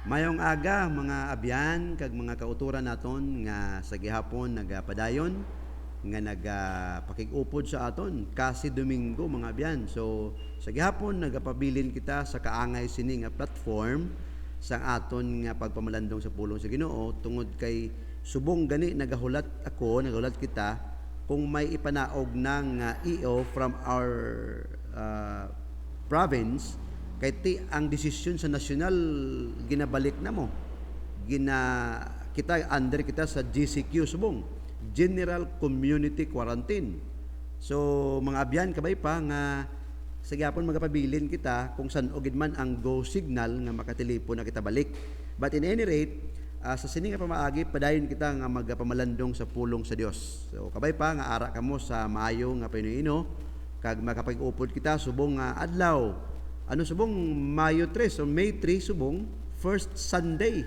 Mayong aga mga abyan kag mga kauturan naton nga sa gihapon nagapadayon nga nagapakig-upod sa aton kasi Domingo mga abyan. So sa gihapon nagapabilin kita sa kaangay sini nga platform sa aton nga pagpamalandong sa pulong sa Ginoo tungod kay subong gani nagahulat kita kung may ipanaog ng EO from our province kay ti ang desisyon sa nasyonal ginabalik na mo kita under kita sa GCQ subong General Community Quarantine. So mga abyan kabay pa nga sa gyapon magapabilin kita kung san ogid man ang go signal nga makatelepon na kita balik. But in any rate, sa sini nga pamaagi padayon kita nga magapamalandong sa pulong sa Dios. So kabay pa nga ara kamo sa maayo nga Pinoyino kag makapag-upod kita subong nga adlaw subong Mayo 3 o May 3 subong first Sunday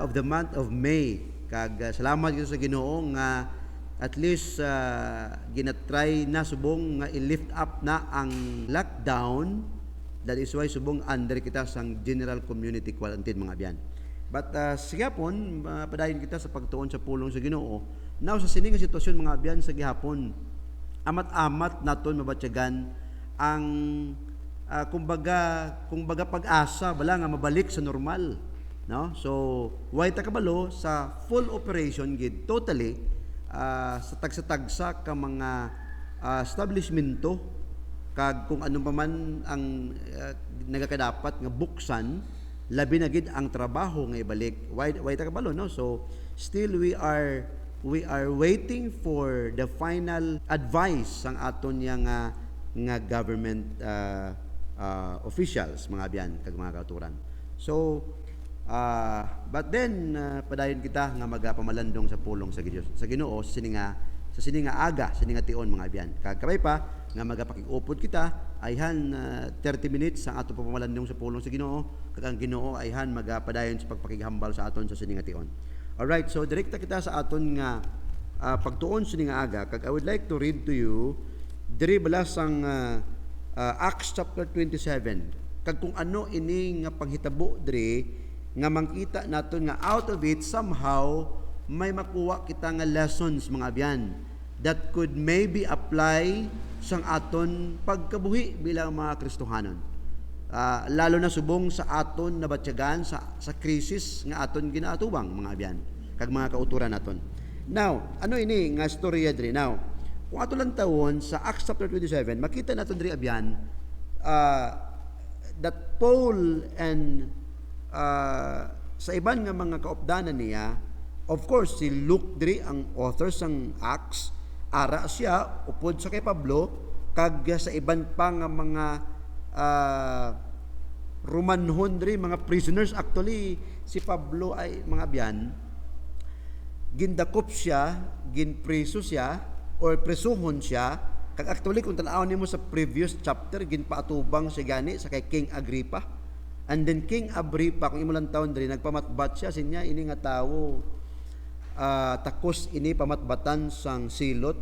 of the month of May. Kag salamat gito sa Ginoo nga at least ginatry na subong nga i-lift up na ang lockdown. That is why subong under kita sang General Community Quarantine mga abyan. But sigapon padayon kita sa pagtuon sa pulong sa Ginoo. Now sa sini nga sitwasyon mga abyan sa gihapon amat-amat naton mabatyagan ang kumbaga pag-asa bala nga mabalik sa normal, no? So way ta kabalo sa full operation gid totally sa tagsa-tagsa ka mga establishmento kag kung ano pa man ang nagakadapat nga buksan labi na gid ang trabaho nga ibalik way ta kabalo, no? So still we are waiting for the final advice sang aton nga government officials mga abyan kag mga kauturan. So but then padayon kita nga magapamalandong sa pulong sa Ginoo sa sini nga aga sini nga tion mga abyan. Kag kabay pa nga magapakig-upod kita ayhan 30 minutes ang ato pamalandong sa pulong sa Ginoo kag ang Ginoo ayhan magapadayon sa pagpakighambal sa aton sa sini nga tion. Alright, so direkta kita sa aton nga pagtuon sini nga aga kag I would like to read to you diri balas ang Acts chapter 27 kag kung ano ini nga panghitabo diri nga mangkita naton nga out of it somehow may makuha kita nga lessons mga abyan that could maybe apply sang aton pagkabuhi bilang mga Kristohanon. Lalo na subong sa aton nabatyagan sa krisis nga aton ginaatubang mga abyan kag mga kauturan naton. Now, ano ini nga storya diri now? Kung ato lang tawon sa Acts chapter 27, makita natin diri abyan that Paul and sa iban nga mga kaupdanan niya, of course si Luke diri ang author sang Acts, ara siya upod sa kay Pablo kag sa iban pa nga mga Romanhon diri mga prisoners. Actually si Pablo ay mga abyan gindakop siya, ginpriso siya or presuhon siya kag actually kung tan-aw nimo sa previous chapter ginpaatubang siya gani sa kay King Agrippa, and then King Agrippa kung imo lang taon diri nagpamatbat siya sinya ini nga tawo takos ini pamatbatan sang silot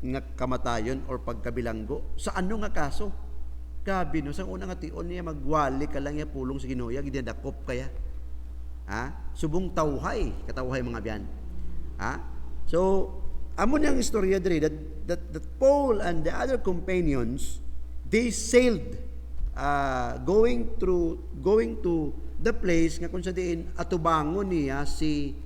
nga kamatayon or pagkabilanggo sa ano nga kaso. Gabi no sang una nga tion niya magwali ka lang ya pulong sa Ginoo gidadakop kaya subong tawhay katawhay mga biyan. So amo niyang istorya diri that Paul and the other companions they sailed going to the place nga kung sa diin atubangon niya si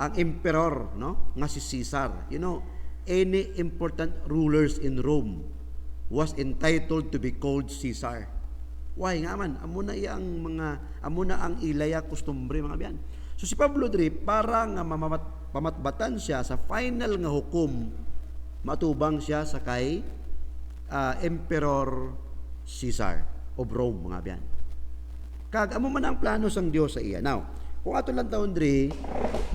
ang emperor, no, nga si Caesar. You know, any important rulers in Rome was entitled to be called Caesar. Why nga man amo na ang ilaya kustumbre mga biyan. So si Pablo diri para nga pamatbatan siya sa final nga hukom, matubang siya sa kay Emperor Caesar of Rome mga biyan. Kag amo man ang plano sang Dios sa iya. Now, kung ato lang taon diri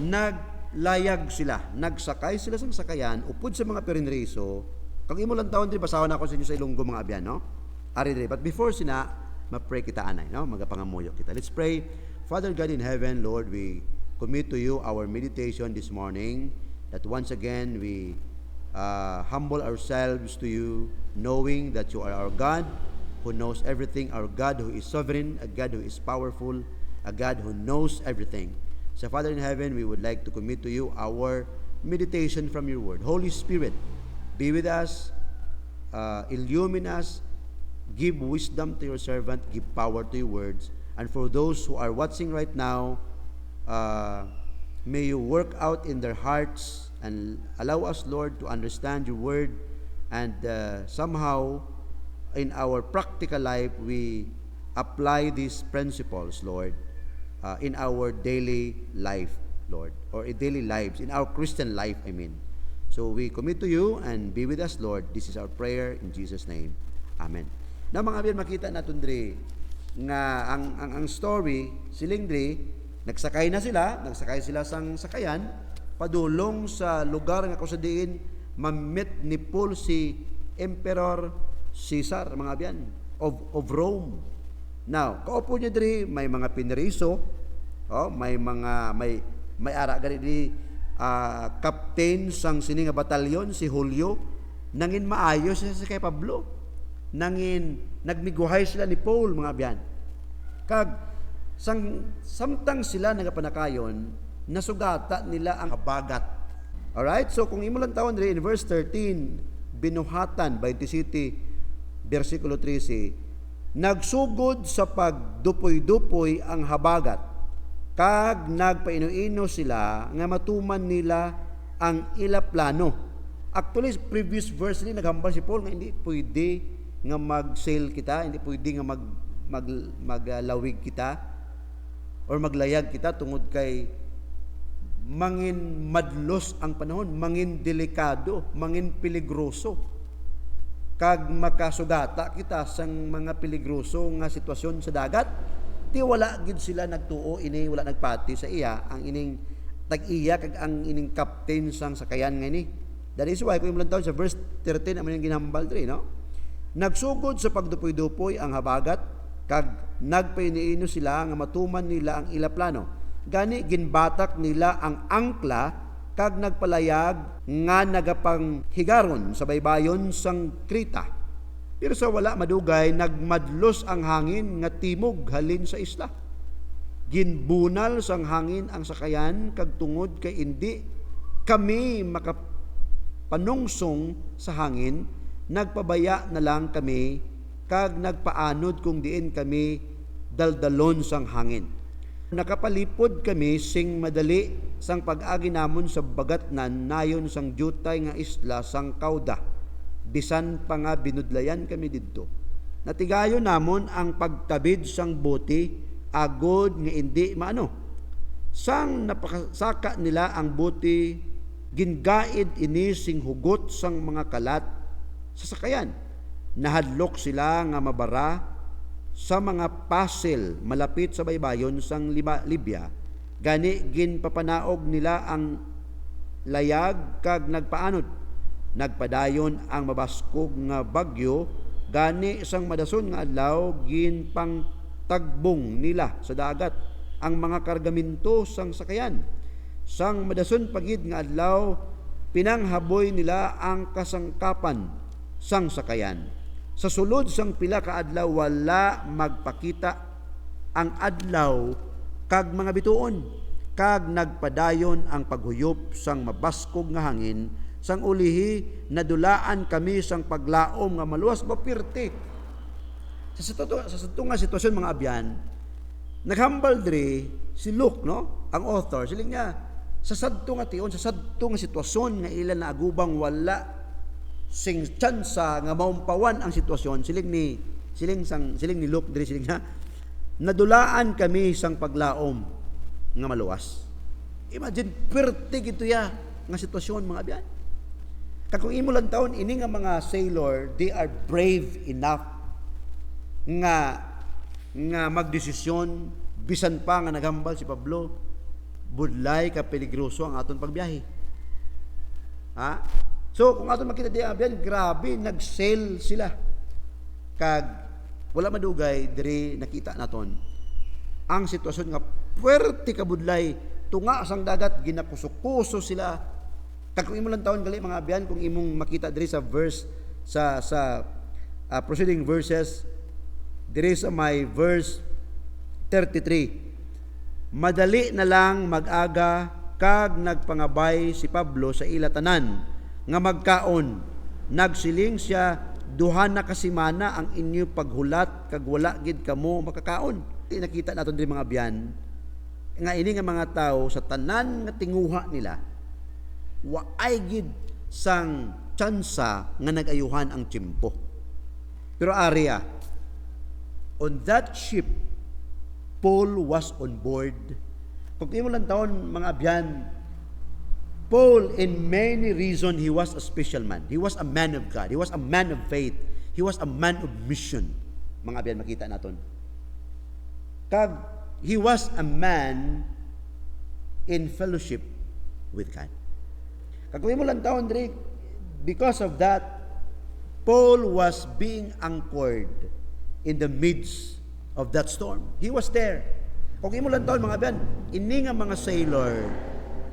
naglayag sila, nagsakay sila sang sakayan upod sa mga perinriso. Kag imo lang taon diri basahon ako sa inyo sa Ilonggo mga biyan, no? Ari diri. But before sina ma-pray kita anay, no? Magapangamuyo kita. Let's pray. Father God in heaven, Lord, we commit to you our meditation this morning, that once again we humble ourselves to you, knowing that you are our God who knows everything, our God who is sovereign, a God who is powerful, a God who knows everything. So Father in heaven, we would like to commit to you our meditation from your word. Holy Spirit, be with us, illumine us, give wisdom to your servant, give power to your words. And for those who are watching right now, may you work out in their hearts and allow us, Lord, to understand your word, and somehow in our practical life we apply these principles, Lord, in our daily life, Lord, or in daily lives, in our Christian life, I mean. So we commit to you and be with us, Lord. This is our prayer in Jesus' name. Amen. Now mga abyan, makita natin diri nga ang story, siling diri, nagsakay sila sang sakayan, padulong sa lugar nga kusadiin mamit ni Paul si Emperor Caesar, mga abyan, of Rome. Now, kaupo niya diri, may mga pineriso, may ara gani di captain sang sini nga batalyon si Julio, nangin maayo siya kay Pablo, nangin nagmiguhay sila ni Paul, mga abyan. Kag samtang sila nagapanakayon, nasugata nila ang habagat. Alright, so kung imo lang tawon diri in verse 13, binuhatan 27 versikulo 13, nagsugod sa pagdupoy-dupoy ang habagat, kag nagpaino-ino sila nga matuman nila ang ila plano. Actually, previous verse ni naghambal si Paul nga hindi pwede nga mag-sail kita, hindi pwede nga maglawig kita or maglayag kita tungod kay mangin madlos ang panahon, mangin delikado, mangin peligroso, kag makasugata kita sang mga peligroso nga sitwasyon sa dagat. Ti wala gid sila nagtuo, ini wala nagpati sa iya ang ining tag-iya kag ang ining captain sang sakayan nga ini. That is why kung imong taon sa verse 13 amo ning ginambal diri, no? Nagsugod sa pagdupoy-dupoy ang habagat, kag nagpainiino sila nga matuman nila ang ila plano. Gani ginbatak nila ang angkla, kag nagpalayag nga nagapanghigaron sa baybayon sang Krita. Pero sa wala madugay, nagmadlos ang hangin nga timog halin sa isla. Ginbunal sang hangin ang sakayan, kag tungod kay indi kami makapanungsong sa hangin, nagpabaya na lang kami, kag nagpaanod kung diin kami daldalon sang hangin. Nakapalipod kami sing madali sang pag-agi namon sa bagatnan nayon sang jutay nga isla sang Kauda. Bisan pa nga binudlayan kami didto. Natigayo namon ang pagtabid sang bote, agod nga indi maano. Sang napakasaka nila ang bote, gingaid ini sing hugot sang mga kalat sa sakayan. Nahadlok sila nga mabara sa mga pasil malapit sa baybayon sang Libya. Gani ginpapanaog nila ang layag, kag nagpaanod. Nagpadayon ang mabaskog nga bagyo, gani sang madason nga adlaw ginpang tagbong nila sa dagat ang mga kargamento sang sakayan. Sang madason pagid nga adlaw, pinanghaboy nila ang kasangkapan sang sakayan. Sa sulod sang pila ka adlaw, wala magpakita ang adlaw kag mga bituon, kag nagpadayon ang paghuyop sang mabaskog nga hangin, sang ulihi nadulaan kami sang paglaom nga maluwas mapirti. Sa nga sitwasyon, mga abyan, naghambal diri si Luke, no? Ang author, siling niya, sa sadto nga tion, sa sadto nga sitwasyon nga ilan na agubang wala sing tsansa nga maumpawan ang sitwasyon, siling ni Luke diri, siling niya, nadulaan kami sang paglaom nga maluwas. Imagine, perti gito ya nga sitwasyon, mga abyan. Kung imo lang taon, ini nga mga sailor, they are brave enough nga magdesisyon, bisan pa nga naghambal si Pablo, budlay ka peligroso ang aton pagbiyahe. Ha? So, kung aton makita di abyan, grabe, nag-sail sila. Kag, wala madugay, diri nakita naton ang sitwasyon nga puwerte kabudlay, tunga sang dagat, ginakuso-kuso sila. Kag kung imo lang taon gali, mga abyan, kung imong makita diri sa verse, sa preceding verses, diri sa may verse 33, Madali na lang mag-aga kag nagpangabay si Pablo sa ila tanan nga magkaon. Nagsiling siya, duha na kasimana ang inyo paghulat kag wala gid kamo makakaon. Nakita naton diri mga biyan nga ini nga mga tao sa tanan nga tinguha nila waay gid sang tsansa nga nagayuhan ang tiyempo. Pero area, on that ship, Paul was on board. Kung imo lang taon mga abyan, Paul, in many reasons, he was a special man. He was a man of God. He was a man of faith. He was a man of mission. Mga abyan, makita naton. Kag, he was a man in fellowship with God. Kag kung imo lang taon, Drake, because of that, Paul was being anchored in the midst of that storm. He was there. Kung imo lang taon, mga abyan, ini nga mga sailor,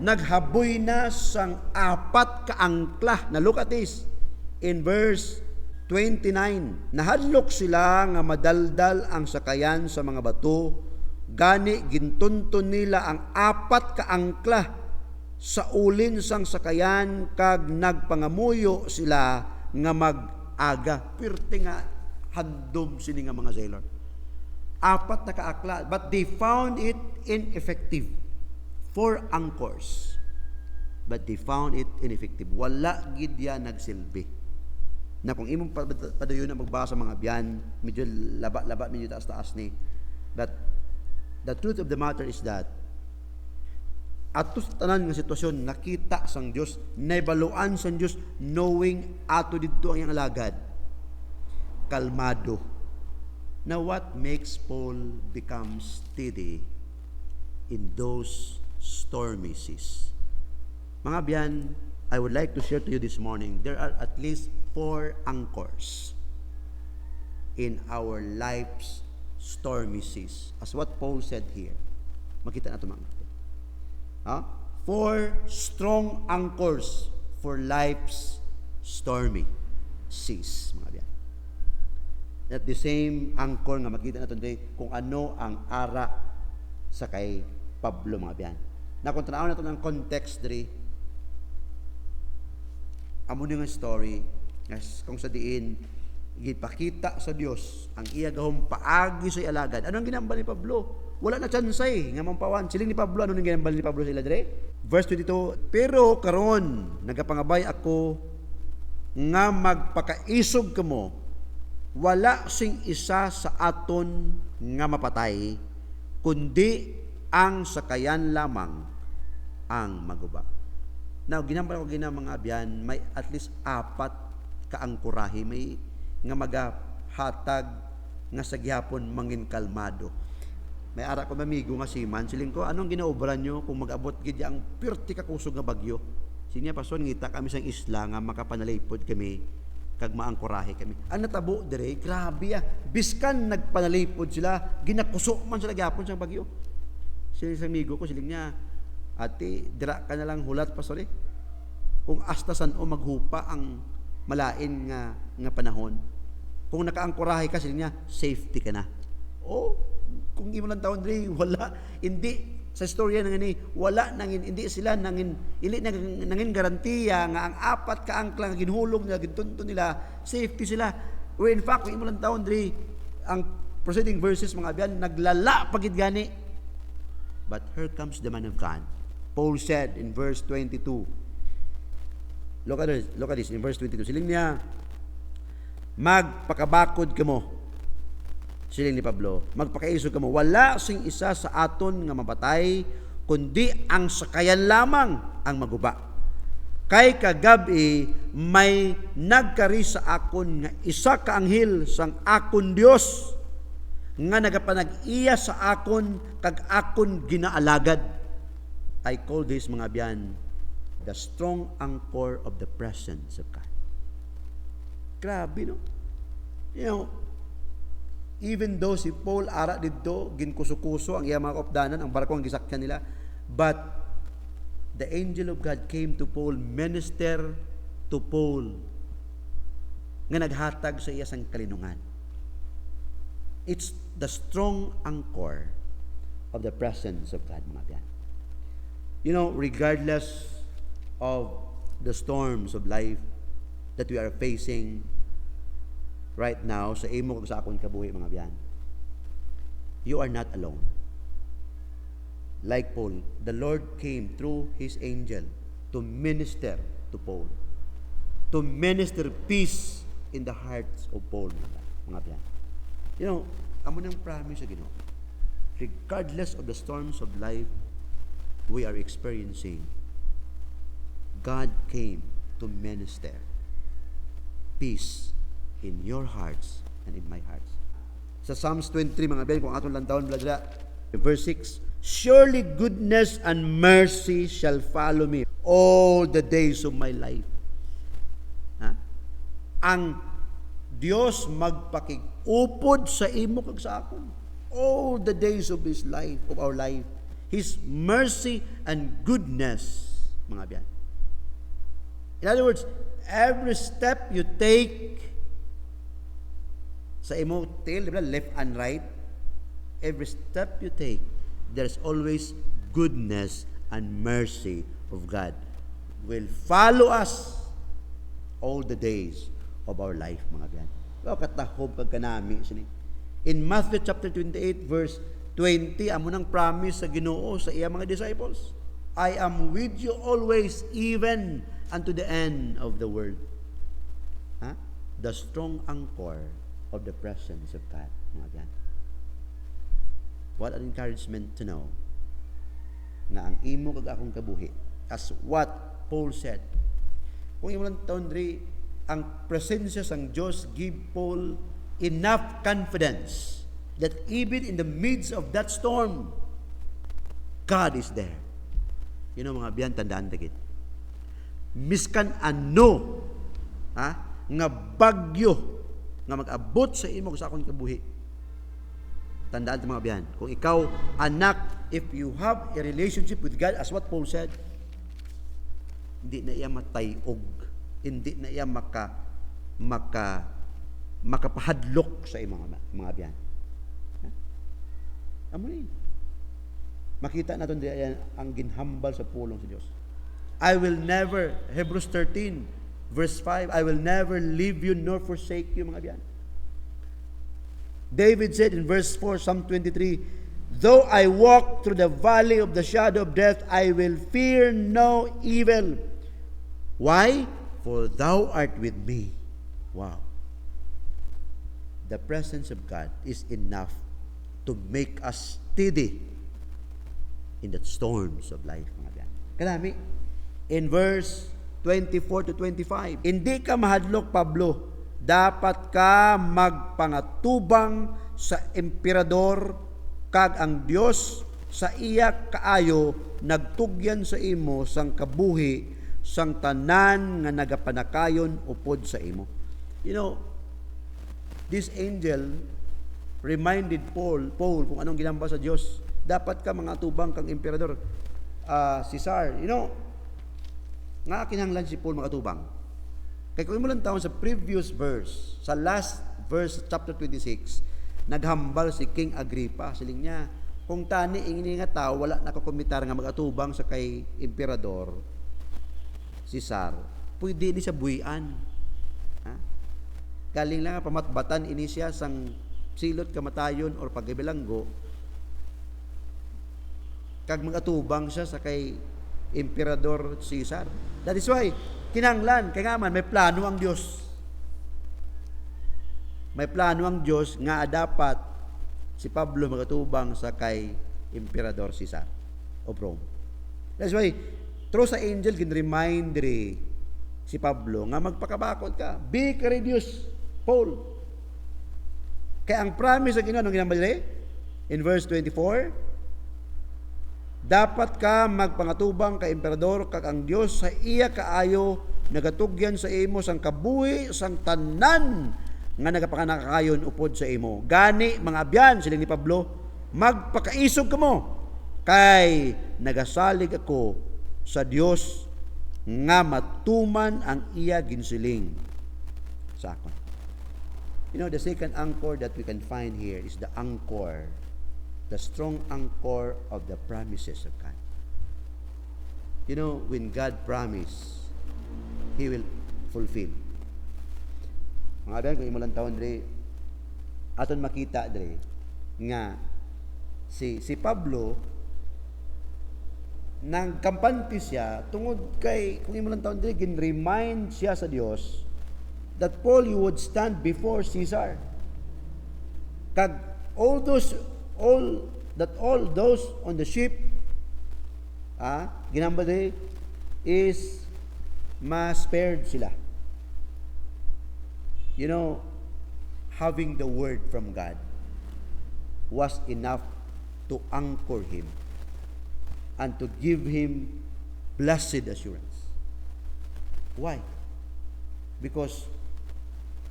naghaboy na sang 4 ka angkla. Now look at this. In verse 29, nahadlok sila nga madaldal ang sakayan sa mga bato, gani gintunton nila ang 4 ka angkla sa ulin sang sakayan, kag nagpangamuyo sila nga mag-aga. Pirte nga handom sini nga mga sailor. 4 na kaakla, but they found it ineffective. 4 anchors, but they found it ineffective. Wala gid ya nagsilbi. Na kung imong padayon na magbasa mga biyan, medyo laba-laba, medyo taas-taas ni. But the truth of the matter is that ato sa tanan nga sitwasyon, nakita sang Dios, naibaluan sang Dios, knowing ato didto ang iyang alagad, kalmado. Now what makes Paul become steady in those stormy seas? Mga biyan, I would like to share to you this morning, there are at least 4 anchors in our life's stormy seas. As what Paul said here. Makita nato mga. 4 strong anchors for life's stormy seas, mga biyan. At the same anchor nga makita natin today kung ano ang ara sa kay Pablo, mga biyan. Na kung tanawin natin ang context diri, amo nga story kung sa diin gipakita sa Dios ang iya gahom paagi sa alagad. Ano ang ginambal ni Pablo? Wala na chansay nga mampawan. Siling ni Pablo, ano ang ginambal ni Pablo sa ila dire? Verse 22, pero karon nagapangabay ako nga magpakaisog kamo, wala sing isa sa aton nga mapatay, kundi ang sakayan lamang ang maguba. Now, ginambal ko mga abyan, may at least 4 ka angkurahe, may nga magahatag nga sa gihapon mangin kalmado. May ara ko mamigo nga siman, siling ko, anong ginaobran nyo kung mag-abot gid ang 40 ka kusog nga bagyo? Sinya pason, ngita kami sang isla nga makapanalipod kami, kag maangkurahe kami. Ang natabo dire, grabe biskan nagpanalipod sila, ginakuso man sila gihapon sang bagyo. Siling sa amigo ko, siling niya, ate, dira ka na lang hulat pa sorry. Kung asta san o maghupa ang malain nga panahon. Kung nakaangkurahe ka, siling niya, safety ka na. Kung imo lang taon dre, wala, hindi sa storya nangini, wala nangin, hindi sila nangin, nangin garantiya nga ang 4 ka angkla nga ginhulog nila, gintunto nila, safety sila. Where in fact, kung imo lang taon dre, ang preceding verses mga abyan, naglala pagid gani. But here comes the man of God. Paul said in verse 22, look at this, in verse 22, siling niya, magpakabakod kamo, siling ni Pablo, magpakaisog kamo, wala sing isa sa aton nga mapatay, kundi ang sakayan lamang ang maguba. Kay kagabi may nagkari sa akon nga isa ka anghel sang akon Dios nga nagapanag-iya sa akon kag akon ginaalagad. I call this mga biyan the strong anchor of the presence of God. Grabe, no? You know, even though si Paul ara didto ginkuso-kuso ang iya mga kaupdanan, ang barko ang gisakyan nila, but the angel of God came to Paul, minister to Paul, nga naghatag sa iya sang kalinungan. It's the strong anchor of the presence of God, mga biyan. You know, regardless of the storms of life that we are facing right now, sa imo kag sa akong kabuhi, mga biyan, you are not alone. Like Paul, the Lord came through His angel to minister to Paul, to minister peace in the hearts of Paul, mga biyan. You know, amo nang promise sa Ginoo. Regardless of the storms of life we are experiencing, God came to minister peace in your hearts and in my hearts. Sa Psalms 23, mga biyan, kung atong lantawon bladra, verse 6, surely goodness and mercy shall follow me all the days of my life. Ha? Ang Dios magpakig-upod sa imo kag sa akon all the days of His life, of our life. His mercy and goodness, mga biyan. In other words, every step you take sa imo tail, left and right, every step you take, there's always goodness and mercy of God will follow us all the days of our life, mga biyan. Well, katahob kag kanami sini. In Matthew chapter 28 verse 20, amo nang promise sa Ginoo sa iya mga disciples, I am with you always, even unto the end of the world. Ha? The strong anchor of the presence of God, mga biyan. What an encouragement to know nga ang imo kag akong kabuhi, as what Paul said. Kung imo lang taon diri, ang presensya sang Dios give Paul enough confidence that even in the midst of that storm, God is there. You know, mga biyan, tandaan dagit. Miskan ano, nga bagyo nga mag-abot sa imo sa akong kabuhi. Tandaan ito, mga biyan. Kung ikaw, anak, if you have a relationship with God, as what Paul said, hindi na iya matayog, hindi na iya makapahadlok sa imo, mga biyan. Amo ni. Makita natin diyan ang ginhambal sa pulong sa Dios. I will never, Hebrews 13 verse 5, I will never leave you nor forsake you, mga biyan. David said in verse 4, Psalm 23, though I walk through the valley of the shadow of death, I will fear no evil. Why? For thou art with me. Wow. The presence of God is enough to make us steady in the storms of life, mga biyan. Kanami, in verse 24 to 25, hindi ka mahadlok, Pablo, dapat ka magpangatubang sa emperador, kag ang Dios sa iya kaayo nagtugyan sa imo sang kabuhi sang tanan nga nagapanakayon upod sa imo. You know, this angel reminded Paul kung anong ginamba sa Dios. Dapat ka mga tubang kang emperador, Caesar. You know, nga kinahanglan si Paul mga tubang. Kaya kung mo lang taon sa previous verse, sa last verse, chapter 26, naghambal si King Agrippa. Siling niya, kung tani, ingin nga tao, wala nakakomitar nga mag-atubang sa kay emperador, Caesar, pwede ni sa buhian. Ha? Galing lang nga pamatbatan ini siya sang silot kamatayon or pagkabilanggo, kag mag-atubang siya sa kay emperador Caesar. That is why, kinanglan, kaya nga man, may plano ang Diyos. May plano ang Diyos nga dapat si Pablo mag-atubang sa kay emperador Caesar of Rome. That's why, through sa angel, gin-remind si Pablo nga magpakabakod ka. Be courageous, Paul. Kaya ang promise sa Ginoo, anong ginambali? In verse 24, dapat ka magpangatubang ka emperador, kag ang Dios sa iya kaayo nagatugyan sa imo sang kabuhi sang tanan nga nagapakanakayon upod sa imo. Gani, mga abyan, siling ni Pablo, magpakaisog kamo, kay nagasalig ako sa Dios nga matuman ang iya ginsiling sa akon. You know, the second anchor that we can find here is the anchor the strong anchor of the promises of God. You know, when God promise, He will fulfill. Mga abyan, kung imulang taon dre, aton makita dre, nga si Pablo, nang kampante siya, tungod kay, kung imulang taon dre, gin-remind siya sa Dios that Paul, you would stand before Caesar. Kag all those on the ship, ginamba dre, is ma-spared sila. You know, having the word from God was enough to anchor him and to give him blessed assurance. Why? Because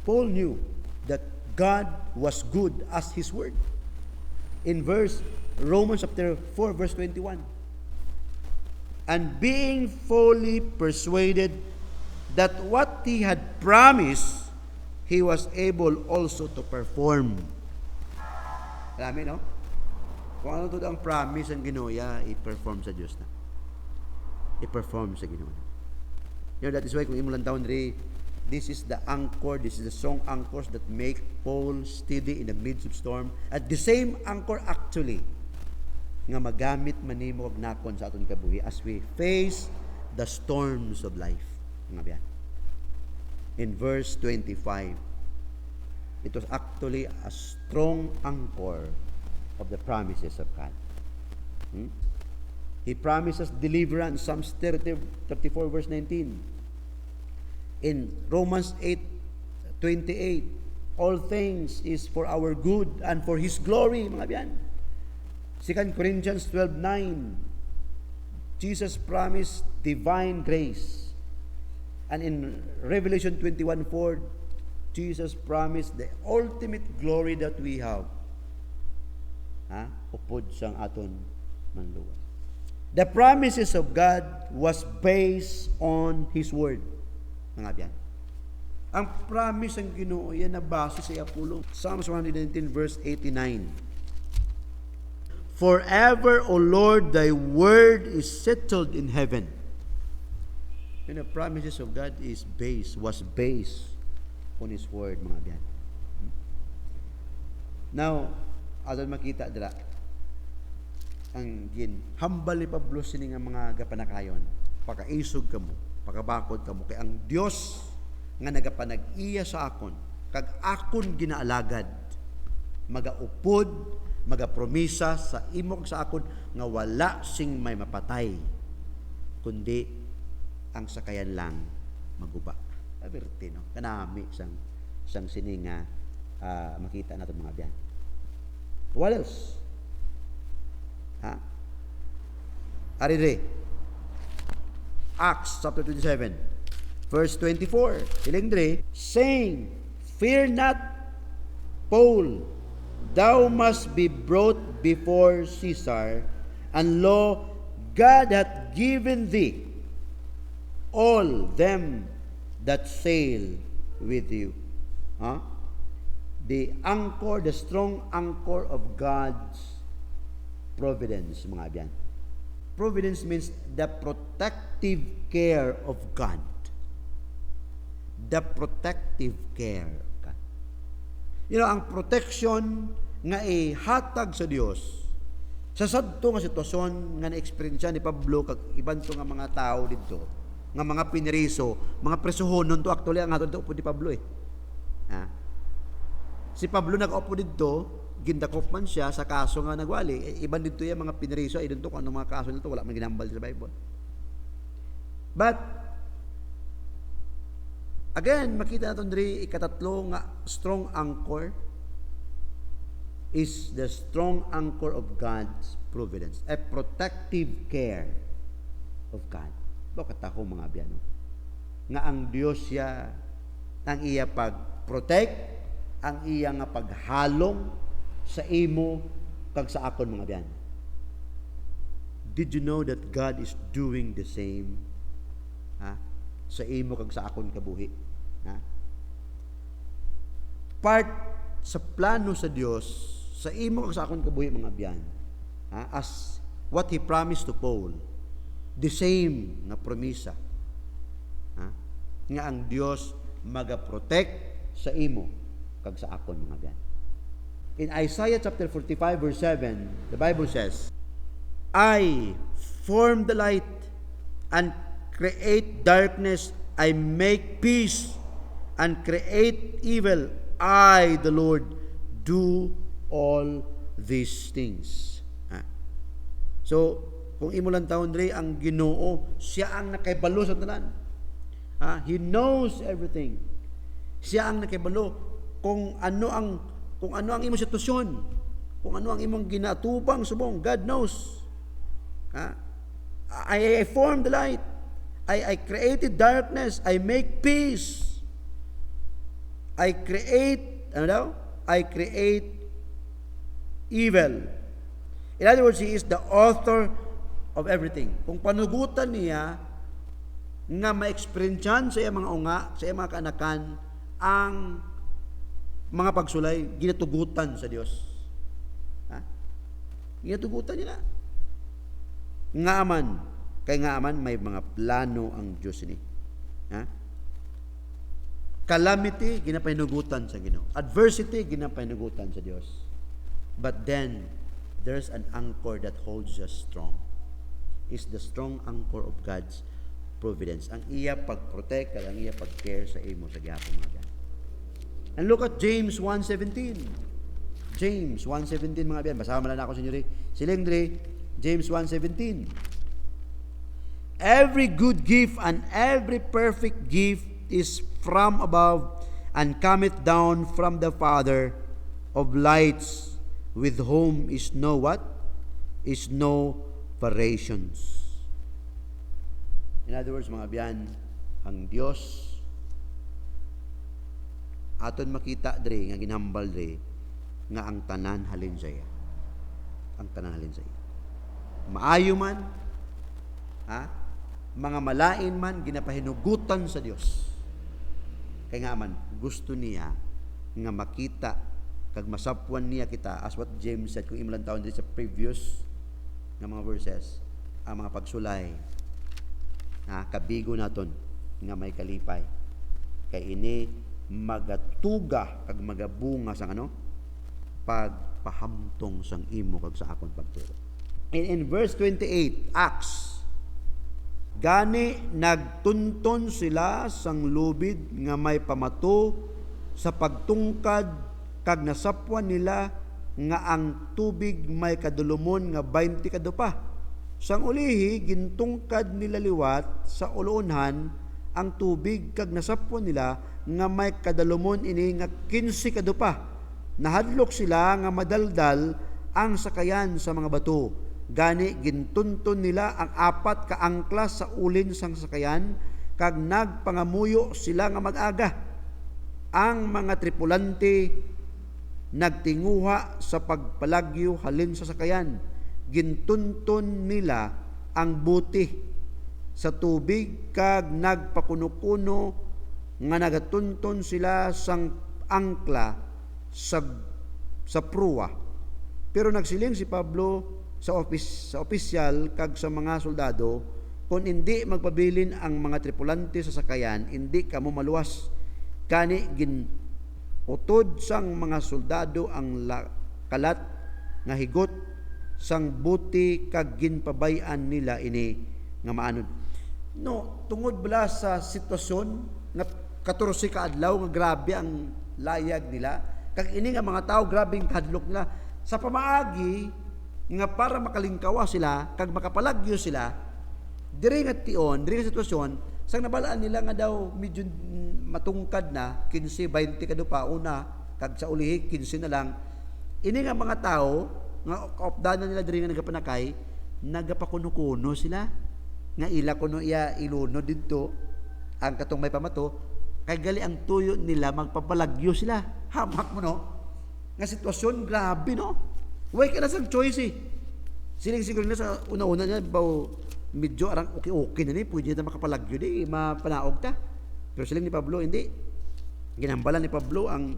Paul knew that God was good as his word. In Romans chapter 4, verse 21. And being fully persuaded that what he had promised, he was able also to perform. Alam mo, no? Kung ano to ang promise ang Ginoo, i-perform sa Diyos na. I-perform sa Ginoo na. You know, that is why kung imulang taon rin, this is the anchor, this is the strong anchors that make Paul steady in the midst of storm. At the same anchor actually, nga magamit manimo og nakon sa aton kabuhi as we face the storms of life. Nga biyan. In verse 25, it was actually a strong anchor of the promises of God. He promises deliverance, Psalms 34 verse 19. In Romans 8:28, all things is for our good and for His glory, mga biyan. 2 Corinthians 12:9, Jesus promised divine grace. And in Revelation 21:4, Jesus promised the ultimate glory that we have. Upod sang aton manluwas. The promises of God was based on His word. Mga biyan. Ang promise ng Ginoo yan na base sa Apollo. Psalms 119 verse 89. Forever, O Lord, thy word is settled in heaven. And the promises of God was based on His word, mga biyan. Now, aton makita dira ang hambal ni Pablo sini nga mga gapanakayon, pakaisog kamo, pakabakod kamo kay ang Dios nga nagapanag-iya sa akon, kag akon ginaalagad, magaupod, magapromisa sa imong sa akon nga wala sing may mapatay, kundi ang sakayan lang maguba. Aberte, no? Kanami sang sini nga makita natin mga biyan. What else? Arire. Acts chapter 27 verse 24. Hilingdre, saying, fear not, Paul, thou must be brought before Caesar, and lo, God hath given thee all them that sail with you. The anchor, the strong anchor of God's providence, mga abyan. Providence means the protective care of God. The protective care of God. You know, ang protection nga ihatag sa Dios sa sadto nga sitwasyon nga na-experience ni Pablo kag iban to nga mga tao didto, nga mga piniriso, mga presohon nun to actually ang hatod po ni Pablo Si Pablo nag-opo didto, gindakop man siya sa kaso nga nagwali. Iban dito yung mga piniriso, ay dito kung anong mga kaso nito, wala man ginambal sa Bible. But, again, makita natin diri ikatatlo nga strong anchor is the strong anchor of God's providence, a protective care of God. Bakit ako mga biyano? Nga ang Diyos siya, ang iya pag-protect, ang iya nga paghalong sa imo kag sa akon mga biyan. Did you know that God is doing the same sa imo kag sa akon kabuhi? Part sa plano sa Dios sa imo kag sa akon kabuhi mga biyan. As what he promised to Paul, the same nga promisa. Nga ang Dios magaprotect sa imo kag sa akon mga biyan. In Isaiah chapter 45 verse 7, the Bible says, I form the light and create darkness, I make peace and create evil. I, the Lord, do all these things. So, kung imo lang taon dre ang Ginoo, siya ang nakaibalo sa tanan. He knows everything. Siya ang nakaibalo kung ano ang imong sitwasyon, kung ano ang imong ginatubang subong. God knows. I formed the light. I created darkness. I make peace. I create evil. In other words, He is the author of everything. Kung panugutan niya nga ma-experiencean sa iya mga unga, sa iya mga kaanakan, ang mga pagsulay, ginatugutan sa Dios. Ginatugutan niya na. Nga aman, may mga plano ang Diyos ni. Calamity, ginapahinugutan sa Ginoo. Adversity, ginapahinugutan sa Dios. But then, there's an anchor that holds us strong. Is the strong anchor of God's providence. Ang iya pag-protect, ang iya pag-care sa imo sa gihapon mga biyan. And look at James 1:17. James 1:17 mga biyan. Basahan mo lang ako sa inyo rin. Siling rin, James 1:17. Every good gift and every perfect gift is from above and cometh down from the Father of lights, with whom is no what? Is no variations. In other words, mga biyan, ang Dios aton makita dre nga ginhambal dre nga ang tanan halin sa iya. Ang tanan halin sa iya. Maayo man, mga malain man, ginapahinugutan sa Dios. Kaya nga man, gusto niya nga makita kag masapwan niya kita, as what James said, kung imulang taon din sa previous nga mga verses, ang mga pagsulay, kabigo naton nga may kalipay. Kay ini magatuga kag magabunga sang pagpahamtong sang imo kag sa akon pagturo. In verse 28, Acts, gani nagtunton sila sang lubid nga may pamato sa pagtungkad kag nasapwan nila nga ang tubig may kadulumon nga 20 kadupa. Sang ulihi gintungkad nila liwat sa ulunhan ang tubig kag nasapwan nila nga may kadalumon ini nga 15 kadupa. Nahadlok sila nga madaldal ang sakayan sa mga bato. Gani gintunton nila ang 4 ka angklas sa ulin sang sakayan kag nagpangamuyo sila nga mag-aga. Ang mga tripulante nagtinguha sa pagpalagyo halin sa sakayan. Gintunton nila ang buti sa tubig kag nagpakuno-kuno nga nagatunton sila sang angkla sa pruwa. Pero nagsiling si Pablo sa opisyal kag sa mga soldado, kung hindi magpabilin ang mga tripulante sa sakayan, hindi kamo maluwas. Kani utod sang mga soldado ang kalat nga higot sang buti kag ginpabayan nila ini nga maanod. No, tungod bala sa sitwasyon nga 14 ka adlaw nga grabe ang layag nila, kag ini nga mga tao grabe ang kadlok nila sa pamaagi nga para makalingkawa sila kag makapalagyo sila diri nga tion, diri nga sitwasyon sang nabalaan nila nga daw medyo matungkad na 15-20 kadupa una kag sa ulihi 15 na lang. Ini nga mga tao nga kaopdanan nila diri nga nagapanakay, nagapakuno-kuno sila nga ila kuno iya iluno didto ang katong may pamato kay gali ang tuyo nila magpapalagyo sila. Hamak mo no nga sitwasyon grabe no. Way ka na sang choice eh. Siling siguro na sa una-una niya baw medyo arang okay na ni pwede na makapalagyo di mapanaog ta. Pero siling ni Pablo hindi. Ginambalan ni Pablo ang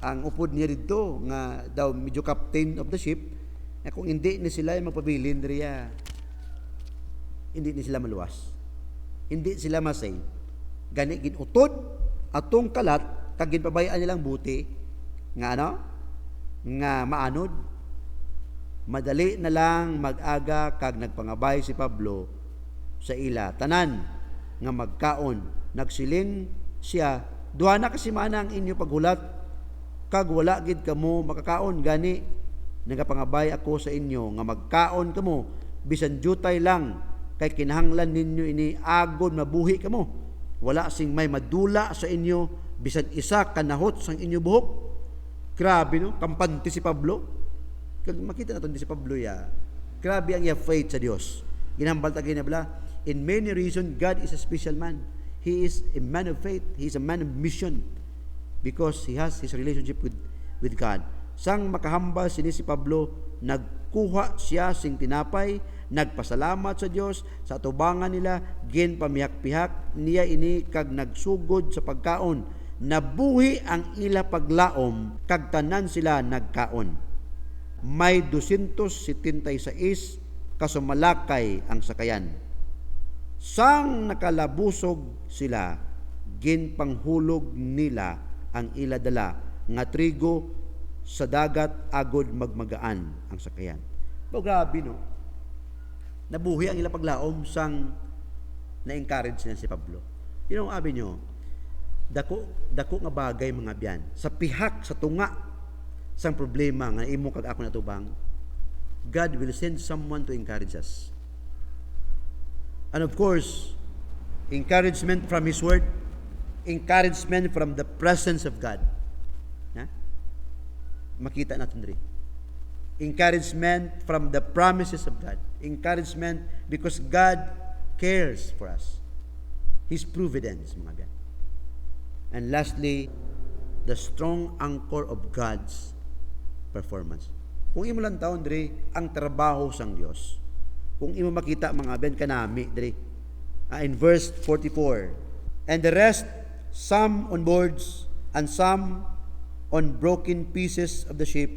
ang upod niya dito nga daw medyo captain of the ship, na kung hindi ni sila magpabilin diriya, hindi ni sila maluwas. Hindi sila masay. Gani ginutod atong kalat kag ginpabayaan nilang buti nga ano? Nga maanod. Madali na lang mag-aga kag nagpangabay si Pablo sa ila tanan nga magkaon. Nagsiling siya, duha na kasi mana ang inyo paghulat kag wala gid kamo makakaon, gani nagapangabay ako sa inyo nga magkaon kamo bisan jutay lang, kay kinahanglan ninyo ini agod mabuhi kamo, wala sing may madula sa inyo bisan isa kanahot sang inyo buhok. Grabe no, kampante si Pablo. Kag makita naton si Pablo ya, grabe ang iya faith sa Dios. Ginambal ta ginabla, in many reason God is a special man. He is a man of faith, he is a man of mission, because he has his relationship with God. Sang makahambal sini si Pablo, nagkuha siya sing tinapay, nagpasalamat sa Dios sa atubangan nila, gin pamihak-pihak niya ini kag nagsugod sa pagkaon. Nabuhi ang ila paglaom kag tanan sila nagkaon. May 276 kasumalakay ang sakayan. Sang nakalabusog sila, gin panghulog nila ang ila dala nga trigo sa dagat agod magmagaan ang sakayan. Pero grabe no. Nabuhi ang ila paglaom sang na-encourage niya si Pablo. You know, abi nyo, dako nga bagay mga biyan. Sa pihak, sa tunga, sang problema nga imo kag ako natubang, God will send someone to encourage us. And of course, encouragement from His Word, encouragement from the presence of God. Ha? Makita natin rin. Encouragement from the promises of God. Encouragement because God cares for us. His providence, mga biyan. And lastly, the strong anchor of God's performance. Kung imo lang taon dre ang trabaho sang Dios. Kung imo makita mga ben kanami dre. In verse 44, and the rest some on boards and some on broken pieces of the ship,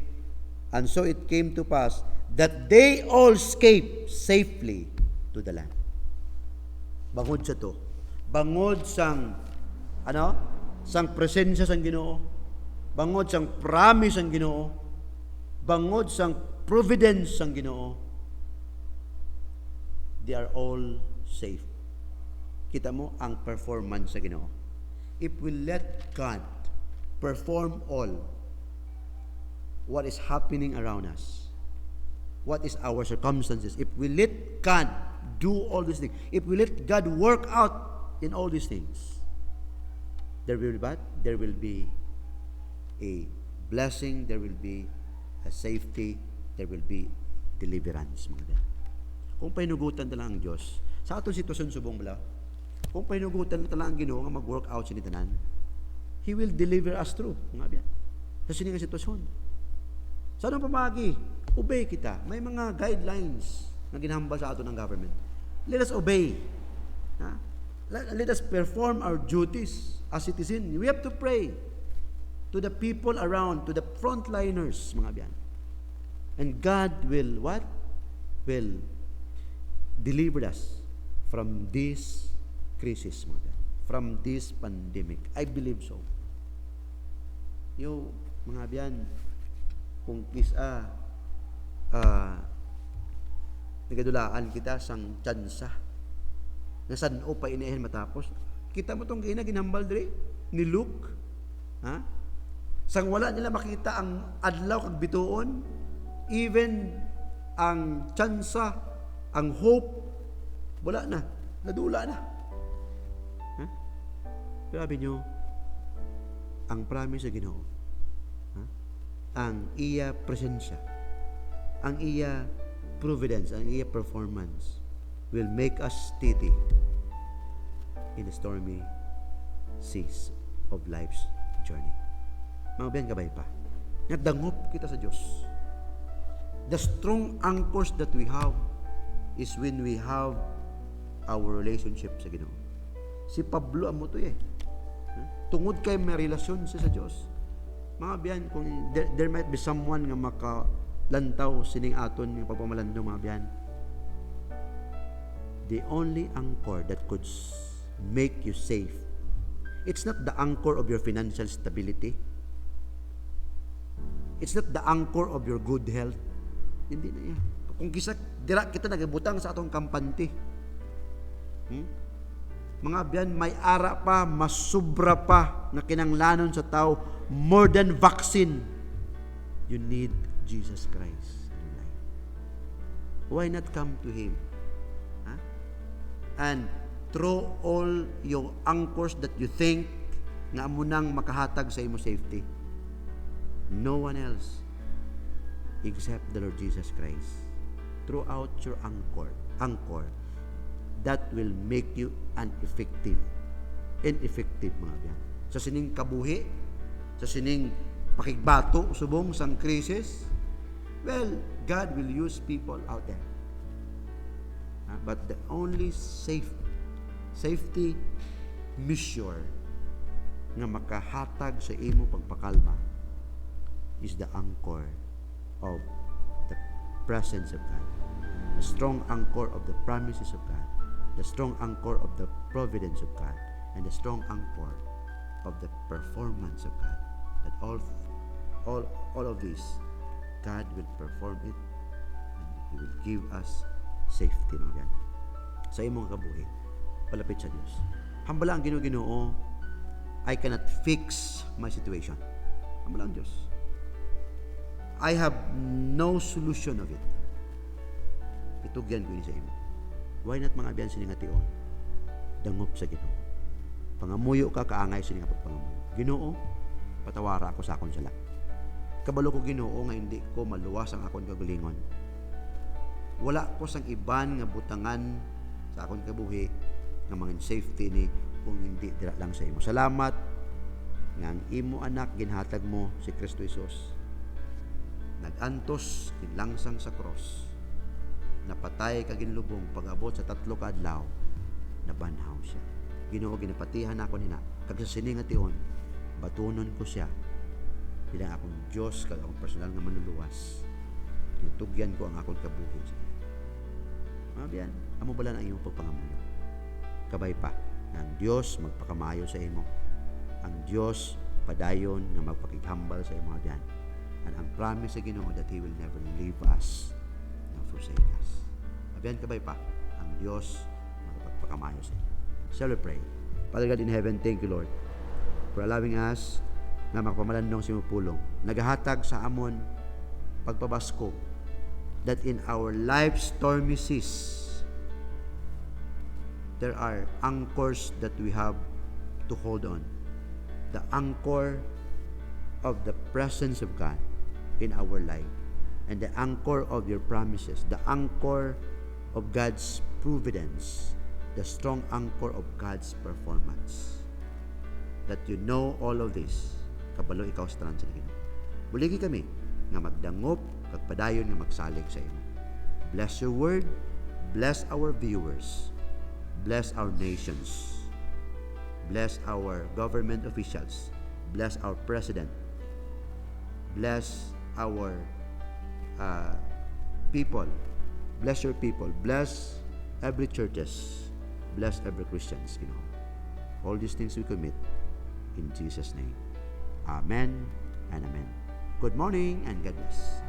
and so it came to pass that they all escaped safely to the land. Bangod sa to. Bangod sang sang presensya sang Ginoo. Bangod sang promise sang Ginoo. Bangod sang providence sang Ginoo, they are all safe. Kita mo ang performance sa Ginoo. If we let God perform all what is happening around us, what is our circumstances, if we let God do all these things, if we let God work out in all these things, there will be a blessing, there will be a safety, there will be deliverance, mga yan. Kung painugutan na lang ang Diyos, sa atong sitwasyon subong bala, kung painugutan na lang ang Ginoo nga mag-work out sa nitanan, He will deliver us through, mga yan. Sa siningang sitwasyon. Sa anong pamagi, obey kita. May mga guidelines na ginahambal sa ato ng government. Let us obey. Ha? Let us perform our duties as citizens. We have to pray to the people around, to the frontliners, mga biyan. And God will what? Will deliver us from this crisis, mga biyan. From this pandemic. I believe so. Yung mga biyan, kung kisa nagadulaan kita sang tsansa na saan-o pa inihin matapos, kita mo itong ginambal dire ni Luke, ha? Sang wala nila makita ang adlaw kag bituon, even ang tsansa, ang hope, wala na, nadula na. Ha? Grabe nyo, ang promise sa Ginoo, ha? Ang iya presensya, ang iya providence, ang iya performance will make us steady in the stormy seas of life's journey. Mga biyan gabay pa. Nagdangop kita sa Diyos. The strong anchors that we have is when we have our relationship sa Ginoo. Si Pablo amo to tungod kay may relasyon siya sa Diyos. Mga biyan, kung there might be someone nga makalantaw sining aton ng pagpamalandong, mga biyan, the only anchor that could make you safe, it's not the anchor of your financial stability, it's not the anchor of your good health. Hindi na yan. Kung dira kita nagabutang sa atong kampante, mga biyan, may ara pa, masubra pa na kinanglanon sa tao, more than vaccine. You need Jesus Christ in your life. Why not come to Him? And throw all your anchors that you think nga amo nang makahatag sa imo safety. No one else except the Lord Jesus Christ. Throw out your anchor that will make you ineffective, mga biyan. Sa sining kabuhi, sa sining pakigbato, subong sang krisis, well, God will use people out there. But the only safety measure nga makahatag sa imo pagpakalma is the anchor of the presence of God, the strong anchor of the promises of God, the strong anchor of the providence of God, and the strong anchor of the performance of God. That all of this, God will perform it, and He will give us safety, mga yan. Sa imong kabuhi, palapit sa Diyos. Hambala ang Ginoo, I cannot fix my situation. Hambala ang Diyos. I have no solution of it. Itugyan ko ini sa imo. Why not, mga biyan, sining ation? Dangop sa Ginoo. Pangamuyo ka, kaangay sining pagpangamuyo. Ginoo, patawara ako sa akon sala. Kabalo ko, Ginoo, nga hindi ko maluwas ang akon kagalingon. Wala ko sang iban nga butangan sa akon kabuhi nga mga safety ni kung hindi dira lang sa imo. Salamat nga ang imo anak ginhatag mo si Kristo Jesus. Nagantos kinlangsang sa cross. Napatay ka ginlubong pag-abot sa 3 ka adlaw, nabanhaw siya. Ginoo, ginapatihan ako nina kag sa sining ation, batunon ko siya bilang akong Dios kag akong personal nga manluluwas. Tinutugyan ko ang akong kabuhi sa iyo. Mga biyan, amo bala ang iyong pagpangamuyo. Kabay pa, ang Diyos magpakamaayo sa imo. Ang Diyos padayon nga magpakighambal sa imo, mga biyan. And ang promise sa Ginoo that He will never leave us nor forsake us. Abiyan, kabay pa, ang Diyos magpakamayo sa inyo. Shall we pray? Father God in heaven, thank you, Lord, for allowing us na makapamalandong sa imong pulong. Nagahatag sa amon pagpabasko that in our life's stormy seas, there are anchors that we have to hold on. The anchor of the presence of God in our life, and the anchor of your promises, the anchor of God's providence, the strong anchor of God's performance. That you know all of this, kabalo ikaw sa tanan sa Ginoo. Buligi kami nga magdangop kag padayon nga magsalig sa imo. Bless your word, bless our viewers, bless our nations, bless our government officials, bless our president, bless our people, bless your people, bless every churches, bless every Christians, you know. All these things we commit in Jesus' name. Amen and amen. Good morning and God bless.